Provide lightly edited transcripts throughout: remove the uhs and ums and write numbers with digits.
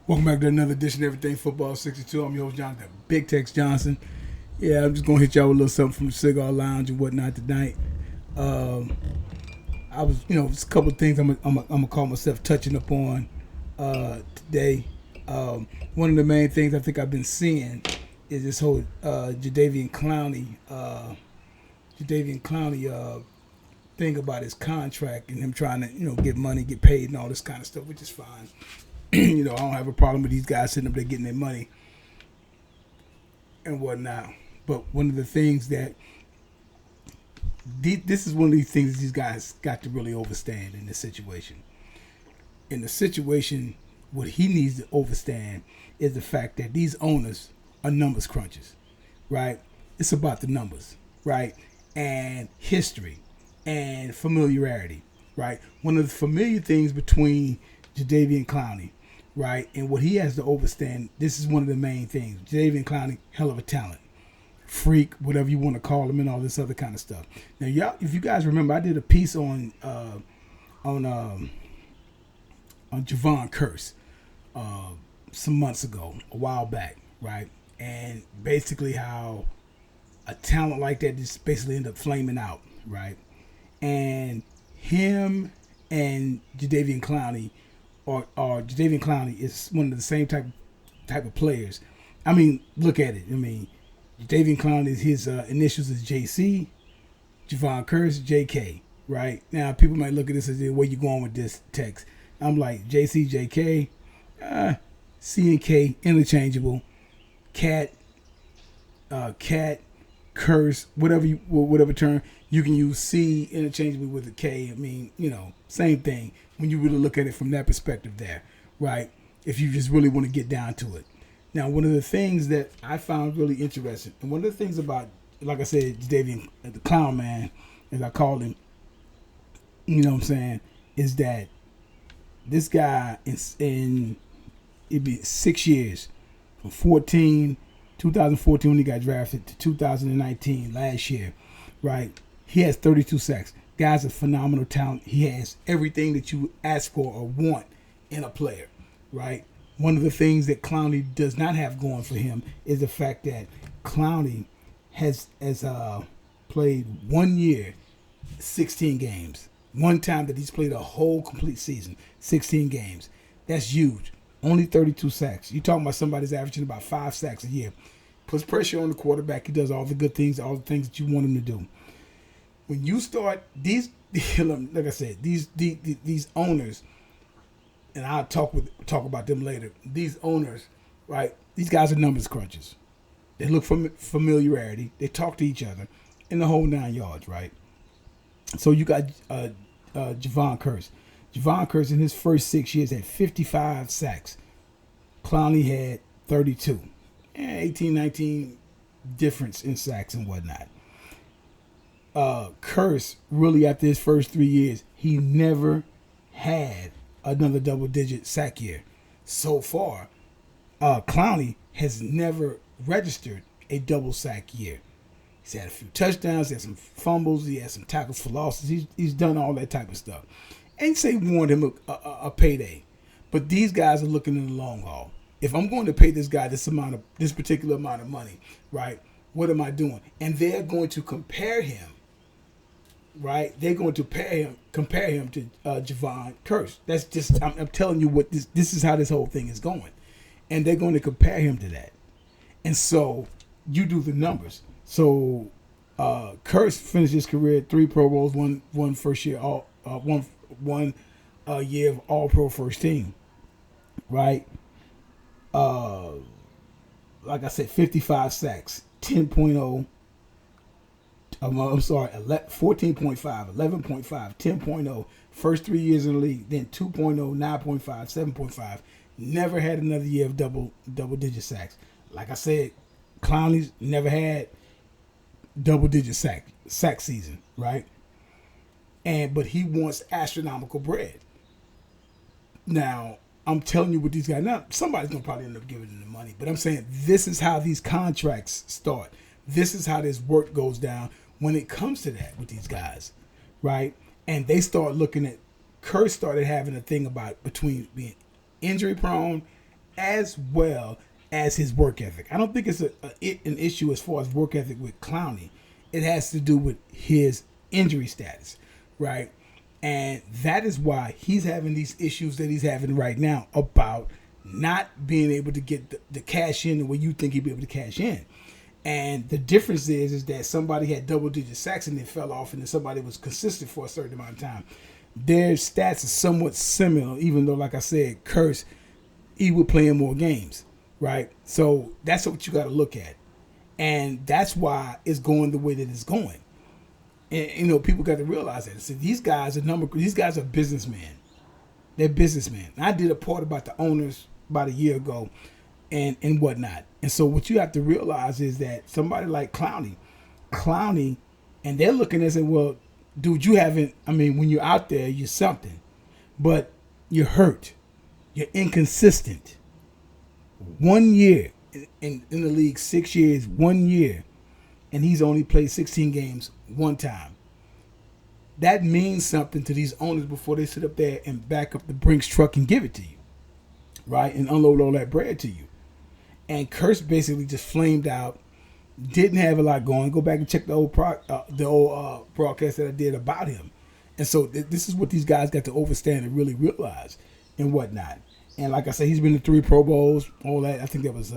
Welcome back to another edition of Everything Football 62. I'm your host, Jonathan Big Tex Johnson. Yeah, I'm just going to hit y'all with a little something from the Cigar Lounge and whatnot tonight. I was, just a couple of things I'm going to call myself touching upon today. One of the main things I think I've been seeing is this whole Jadaveon Clowney thing about his contract and him trying to, get money, get paid and all this kind of stuff, which is fine. I don't have a problem with these guys sitting up there getting their money and whatnot. But one of the things that this is one of these things that these guys got to really overstand in this situation. In the situation, what he needs to overstand is the fact that these owners are numbers crunchers, right? It's about the numbers, right? And history and familiarity, right? One of the familiar things between Jadaveon Clowney, right, and what he has to understand, this is one of the main things. Jadaveon Clowney, hell of a talent, freak, whatever you want to call him, and all this other kind of stuff. Now, y'all, if you guys remember, I did a piece on Jevon Kerse some months ago, a while back, right, and basically how a talent like that just basically ended up flaming out, right, and him and Jadaveon Clowney. Or Jadaveon Clowney is one of the same type of players. I mean, look at it. I mean, Jadaveon Clowney, his initials is JC, Jevon Kerse, JK, right? Now, people might look at this as, where you going with this text? I'm like, JC, JK, C and K, interchangeable. Cat, Kerse, whatever term. You can use C interchangeably with a K. I mean, same thing when you really look at it from that perspective there, right? If you just really want to get down to it. Now, one of the things that I found really interesting, and one of the things about, like I said, Jadaveon, the clown man, as I called him, is that this guy in it'd be 6 years, from 2014 when he got drafted to 2019, last year, right? He has 32 sacks. Guy's a phenomenal talent. He has everything that you ask for or want in a player, right? One of the things that Clowney does not have going for him is the fact that Clowney has played 1 year, 16 games. One time that he's played a whole complete season, 16 games. That's huge. Only 32 sacks. You're talking about somebody's averaging about 5 sacks a year. Puts pressure on the quarterback. He does all the good things, all the things that you want him to do. When you start these, like I said, these owners, and I'll talk about them later. These owners, right? These guys are numbers crunchers. They look for familiarity. They talk to each other, in the whole 9 yards, right? So you got Jevon Kerse. Jevon Kerse in his first 6 years had 55 sacks. Clowney had 32. 18, 19 difference in sacks and whatnot. Kerse, really after his first 3 years, he never had another double-digit sack year. So far, Clowney has never registered a double sack year. He's had a few touchdowns, he had some fumbles, he had some tackles for losses. He's done all that type of stuff. Ain't say warned him a payday, but these guys are looking in the long haul. If I'm going to pay this guy this particular amount of money, right? What am I doing? And they're going to compare him, right? They're going to compare him to Jevon Kerse. That's just I'm telling you what this is how this whole thing is going, and they're going to compare him to that. And so you do the numbers. So Kerse finished his career at 3 Pro Bowls, one first year one year of All Pro first team, right? Like I said, 55 sacks, 10.0. I'm sorry, 14.5, 11.5, 10.0. First 3 years in the league, then 2.0, 9.5, 7.5. Never had another year of double-digit sacks. Like I said, Clowney's never had double-digit sack season, right? But he wants astronomical bread. Now, I'm telling you what these guys, now somebody's gonna probably end up giving them the money, but I'm saying this is how these contracts start. This is how this work goes down when it comes to that with these guys, right? And they start looking at, Kerse started having a thing about between being injury prone as well as his work ethic. I don't think it's an issue as far as work ethic with Clowney. It has to do with his injury status, right? And that is why he's having these issues that he's having right now about not being able to get the cash in the way you think he'd be able to cash in. And the difference is that somebody had double-digit sacks and they fell off, and then somebody was consistent for a certain amount of time. Their stats are somewhat similar, even though, like I said, Kerse, he was playing more games, right? So that's what you got to look at. And that's why it's going the way that it's going. And, people got to realize that. So these guys are businessmen. They're businessmen. I did a part about the owners about a year ago and whatnot. And so what you have to realize is that somebody like Clowney, and they're looking and saying, well, dude, when you're out there, you're something. But you're hurt. You're inconsistent. 1 year in the league, 6 years, 1 year. And he's only played 16 games one time. That means something to these owners before they sit up there and back up the Brinks truck and give it to you, right? And unload all that bread to you. And Kerse basically just flamed out, didn't have a lot going. Go back and check the old broadcast that I did about him. And so this is what these guys got to understand and really realize and whatnot. And like I said, he's been to 3 Pro Bowls, all that. I think that was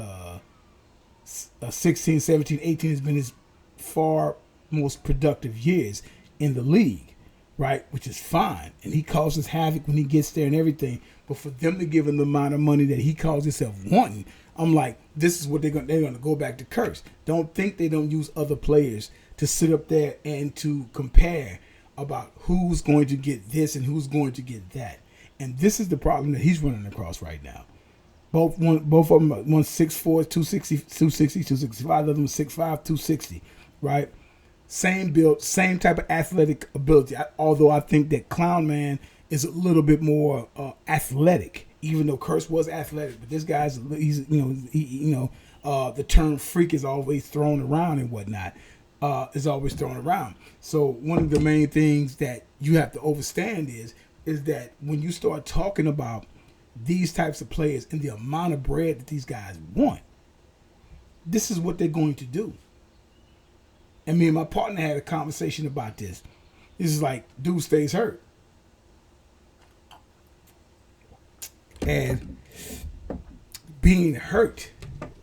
16, 17, 18 has been his far most productive years in the league, right? Which is fine. And he causes havoc when he gets there and everything. But for them to give him the amount of money that he calls himself wanting, I'm like, this is what they're going to go back to Kerse. Don't think they don't use other players to sit up there and to compare about who's going to get this and who's going to get that. And this is the problem that he's running across right now. Both of them, one 6'4", 260, 265. The other one 6'5", 260, right? Same build, same type of athletic ability. Although I think that Clown Man is a little bit more athletic, even though Kerse was athletic. But this guy's, the term freak is always thrown around and whatnot. Is always thrown around. So one of the main things that you have to understand is that when you start talking about these types of players and the amount of bread that these guys want, this is what they're going to do. And me and my partner had a conversation about this. This is like, dude stays hurt. And being hurt,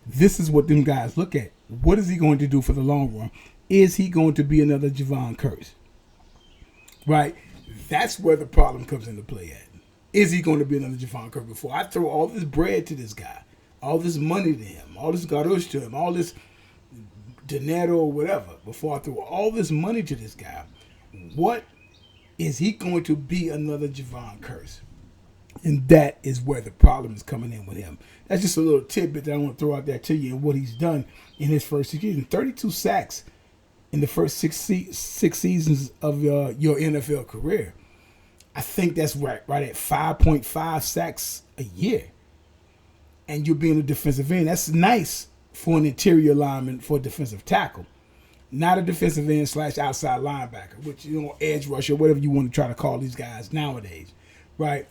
this is what them guys look at. What is he going to do for the long run? Is he going to be another Jevon Kerse? Right? That's where the problem comes into play at. Is he going to be another Jevon Kerse? Before I throw all this bread to this guy, all this money to him, all this garush to him, all this dinero or whatever, before I throw all this money to this guy, what is he going to be another Jevon Kerse? And that is where the problem is coming in with him. That's just a little tidbit that I want to throw out there to you and what he's done in his first season. 32 sacks in the first six seasons of your NFL career. I think that's right at 5.5 sacks a year. And you're being a defensive end. That's nice for an interior lineman, for a defensive tackle. Not a defensive end / outside linebacker, which, edge rusher, whatever you want to try to call these guys nowadays, right?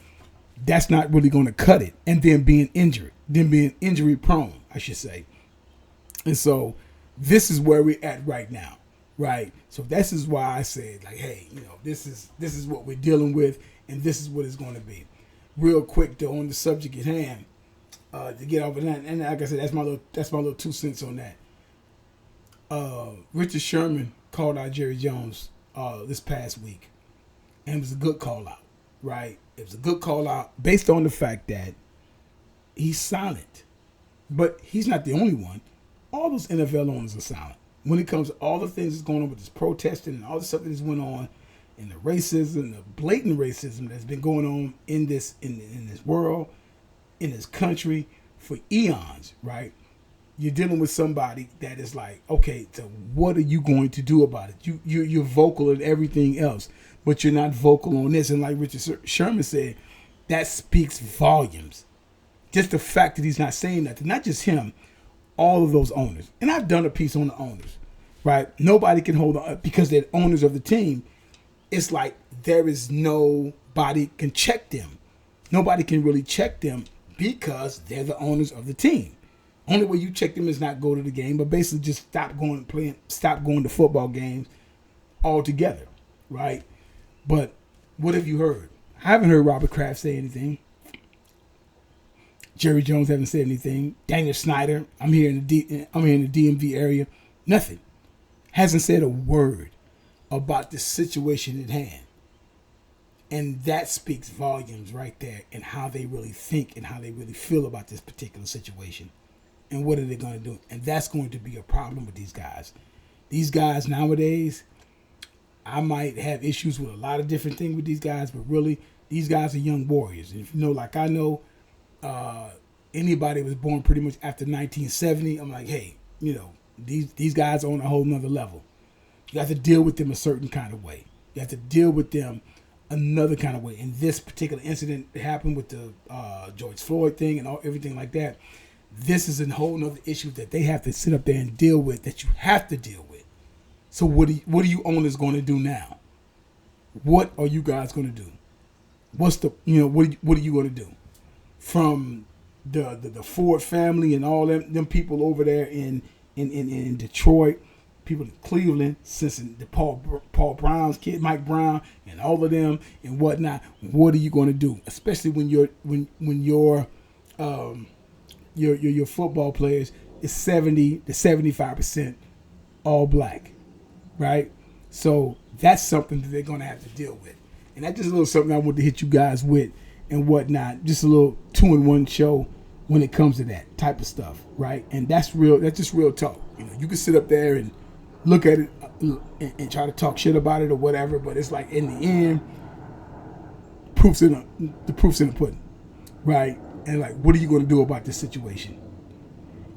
That's not really going to cut it. And then being injury prone, I should say. And so this is where we're at right now, right? So this is why I said, like, hey, this is what we're dealing with, and this is what it's going to be. Real quick, though, on the subject at hand, to get over that, and like I said, that's my little 2 cents on that. Richard Sherman called out Jerry Jones this past week, and it was a good call out, right? It was a good call out based on the fact that he's silent. But he's not the only one. All those NFL owners are silent. When it comes to all the things that's going on with this protesting and all the stuff that's went on, and the racism, the blatant racism that's been going on in this world, in this country for eons, right? You're dealing with somebody that is like, okay, so what are you going to do about it? You're vocal in everything else, but you're not vocal on this. And like Richard Sherman said, that speaks volumes. Just the fact that he's not saying nothing, not just him, all of those owners. And I've done a piece on the owners, right? Nobody can hold on because they're owners of the team. It's like there is nobody can check them. Nobody can really check them because they're the owners of the team. Only way you check them is not go to the game, but basically just stop going to football games altogether, right? But what have you heard? I haven't heard Robert Kraft say anything. Jerry Jones haven't said anything. Daniel Snyder, I'm here in the DMV area, nothing. Hasn't said a word about the situation at hand. And that speaks volumes right there in how they really think and how they really feel about this particular situation. And what are they going to do? And that's going to be a problem with these guys. These guys nowadays, I might have issues with a lot of different things with these guys, but really, these guys are young warriors. And if you know, like I know, anybody was born pretty much after 1970, I'm like, hey, you know, these guys are on a whole nother level. You have to deal with them a certain kind of way. You have to deal with them another kind of way. And this particular incident that happened with the George Floyd thing and everything like that, this is a whole nother issue that they have to sit up there and deal with, that you have to deal with. So what are you owners going to do now? What are you guys going to do? What are you going to do? From the Ford family and all them people over there in Detroit, people in Cleveland, since the Paul Brown's kid, Mike Brown, and all of them and whatnot. What are you going to do? Especially when your football players is 70 to 75% all black, right? So that's something that they're going to have to deal with. And that's just a little something I want to hit you guys with and whatnot. Just a little 2-in-1 show when it comes to that type of stuff, right? And that's real. That's just real talk. You know, you can sit up there and look at it and try to talk shit about it or whatever, but it's like in the end, the proof's in the pudding, right? And like, what are you going to do about this situation?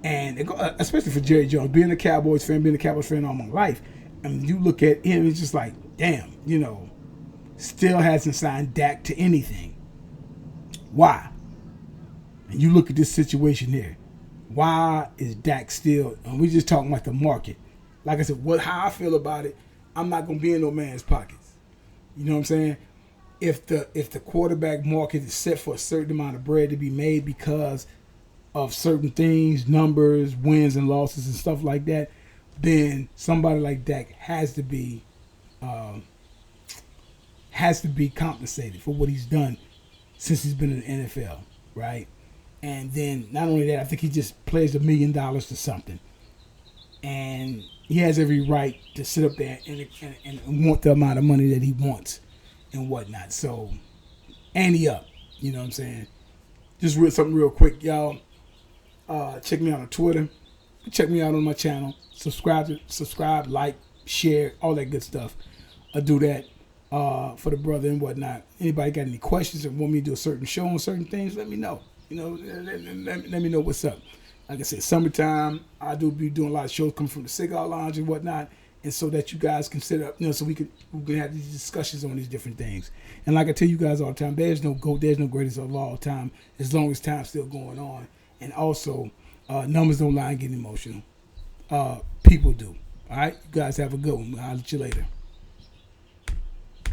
And especially for Jerry Jones, being a Cowboys fan all my life, I mean, you look at him, it's just like, damn, you know, still hasn't signed Dak to anything. Why? And you look at this situation here. Why is Dak still? And we're just talking about the market. Like I said, how I feel about it, I'm not gonna be in no man's pockets. You know what I'm saying? If the quarterback market is set for a certain amount of bread to be made because of certain things, numbers, wins and losses and stuff like that, then somebody like Dak has to be compensated for what he's done since he's been in the NFL, right? And then not only that, I think he just pledged $1 million to something. And he has every right to sit up there and want the amount of money that he wants and whatnot. So, ante up, you know what I'm saying? Just something real quick, y'all. Check me out on Twitter. Check me out on my channel. Subscribe, like, share, all that good stuff. I do that for the brother and whatnot. Anybody got any questions or want me to do a certain show on certain things, let me know. You know, let me know what's up. Like I said, summertime, I do be doing a lot of shows coming from the cigar lounge and whatnot, and so that you guys can sit up, you know, so we can have these discussions on these different things. And like I tell you guys all the time, there's no greatest of all time as long as time's still going on. And also, numbers don't lie and get emotional. People do. All right, you guys have a good one. I'll let you later.